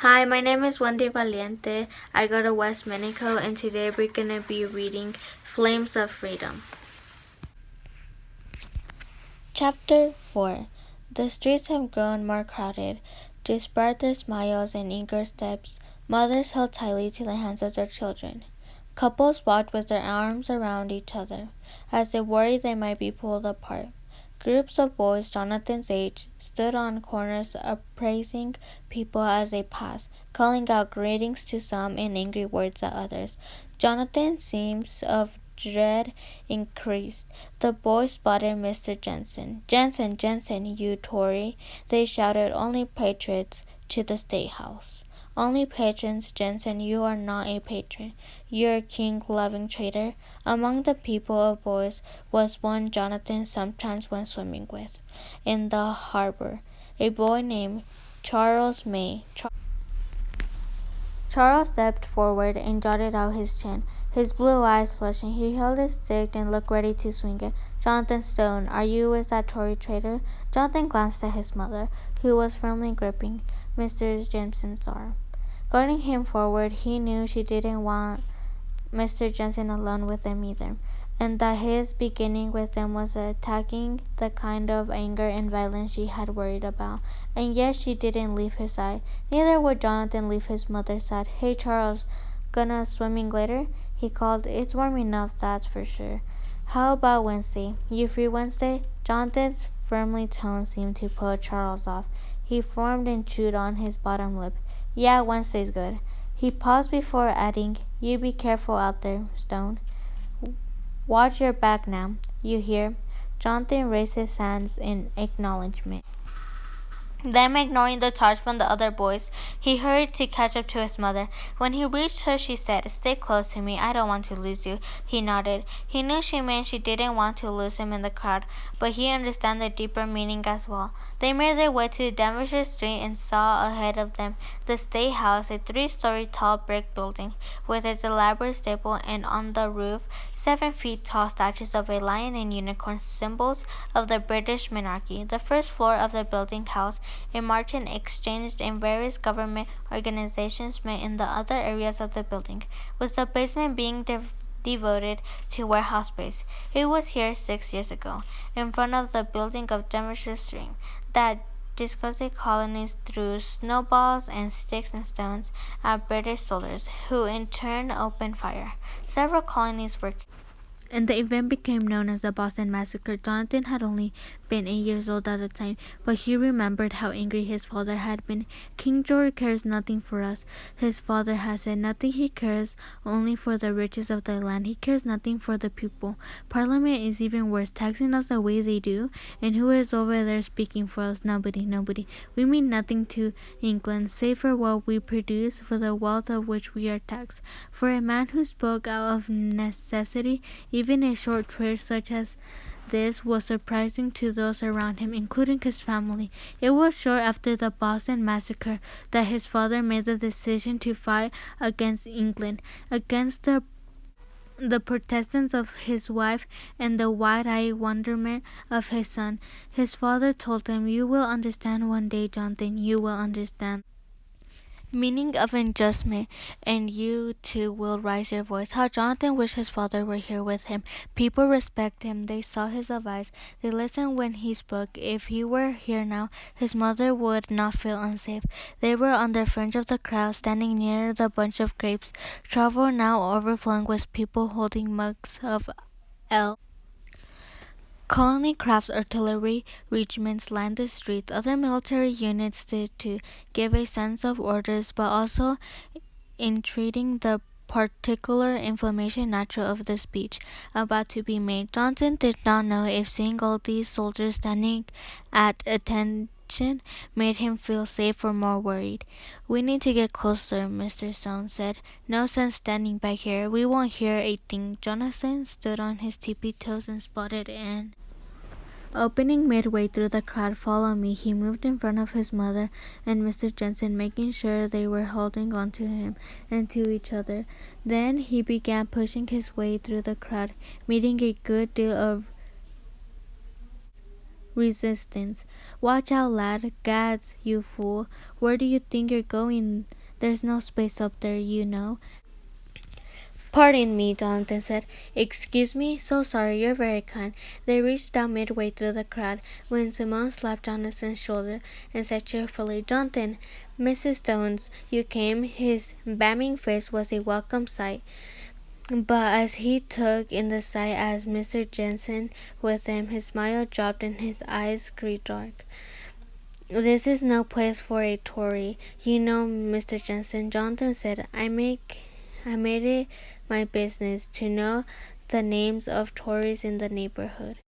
Hi, my name is Wendy Valiente. I go to West Mexico, and today we're going to be reading Flames of Freedom. Chapter 4. The streets have grown more crowded. Despite their smiles and eager steps, mothers held tightly to the hands of their children. Couples walked with their arms around each other, as they worried they might be pulled apart. Groups of boys Jonathan's age stood on corners appraising people as they passed, calling out greetings to some and angry words at others. Jonathan's sense of dread increased. The boys spotted Mr. Jensen. Jensen, you Tory! They shouted, only patriots to the State House. Only patrons, Jensen, you are not a patron. You're a king-loving traitor. Among the people of boys was one Jonathan sometimes went swimming with, in the harbor, a boy named Charles May. Charles stepped forward and jotted out his chin, his blue eyes flashing. He held his stick and looked ready to swing it. Jonathan Stone, are you with that Tory traitor? Jonathan glanced at his mother, who was firmly gripping Mr. Jensen's arm. Guarding him forward, he knew she didn't want Mr. Jensen alone with them either, and that his beginning with them was attacking the kind of anger and violence she had worried about. And yet she didn't leave his side. Neither would Jonathan leave his mother's side. Hey, Charles, gonna swimming later? He called. It's warm enough, that's for sure. How about Wednesday? You free Wednesday? Jonathan's firmly tone seemed to put Charles off. He formed and chewed on his bottom lip. Yeah, Wednesday's good. He paused before adding, you be careful out there, Stone. Watch your back now. You hear? Jonathan raised his hands in acknowledgement. Then, ignoring the charge from the other boys, he hurried to catch up to his mother. When he reached her, she said, stay close to me. I don't want to lose you. He nodded. He knew she meant she didn't want to lose him in the crowd, but he understood the deeper meaning as well. They made their way to Devonshire Street and saw ahead of them the State House, a 3-story tall brick building, with its elaborate stable, and on the roof 7 feet tall statues of a lion and unicorn, symbols of the British monarchy. The first floor of the building housed a merchant exchange and various government organizations met in the other areas of the building, with the basement being devoted to warehouse space. It was here 6 years ago, in front of the building of Devonshire Stream, that disgusted colonies threw snowballs and sticks and stones at British soldiers, who in turn opened fire. Several colonies were killed, and the event became known as the Boston Massacre. Jonathan had only been 8 years old at the time, but he remembered how angry his father had been. King George cares nothing for us, his father had said. Nothing. He cares only for the riches of the land. He cares nothing for the people. Parliament is even worse, taxing us the way they do. And who is over there speaking for us? Nobody. We mean nothing to England, save for what we produce, for the wealth of which we are taxed. For a man who spoke out of necessity, even a short trade such as this was surprising to those around him, including his family. It was short after the Boston Massacre that his father made the decision to fight against England, against the protestance of his wife and the wide-eyed wonderment of his son. His father told him, you will understand one day, Jonathan, you will understand meaning of adjustment, and you too will raise your voice. How Jonathan wished his father were here with him. People respect him. They saw his advice. They listened when he spoke. If he were here now, his mother would not feel unsafe. They were on the fringe of the crowd, standing near the bunch of grapes. Travel now overflowing with people holding mugs of ale. Colony craft artillery regiments lined the streets. Other military units stood to give a sense of orders, but also entreating the particular inflammation natural of the speech about to be made. Johnson did not know if seeing all these soldiers standing at attention made him feel safe or more worried. We need to get closer, Mr. Stone said. No sense standing back here. We won't hear a thing. Jonathan stood on his tippy toes and spotted an opening midway through the crowd. Follow me. He moved in front of his mother and Mr. Jensen, making sure they were holding on to him and to each other. Then he began pushing his way through the crowd, meeting a good deal of resistance. Watch out, lad. Gads, you fool. Where do you think you're going? There's no space up there, you know. Pardon me, Jonathan said. Excuse me? So sorry, you're very kind. They reached down midway through the crowd when Simone slapped Jonathan's shoulder and said cheerfully, Jonathan, Mrs. Stones, you came. His beaming face was a welcome sight. But as he took in the sight as Mr. Jensen with him, his smile dropped and his eyes grew dark. This is no place for a Tory, you know, Mr. Jensen, Jonathan said. I made it my business to know the names of Tories in the neighborhood.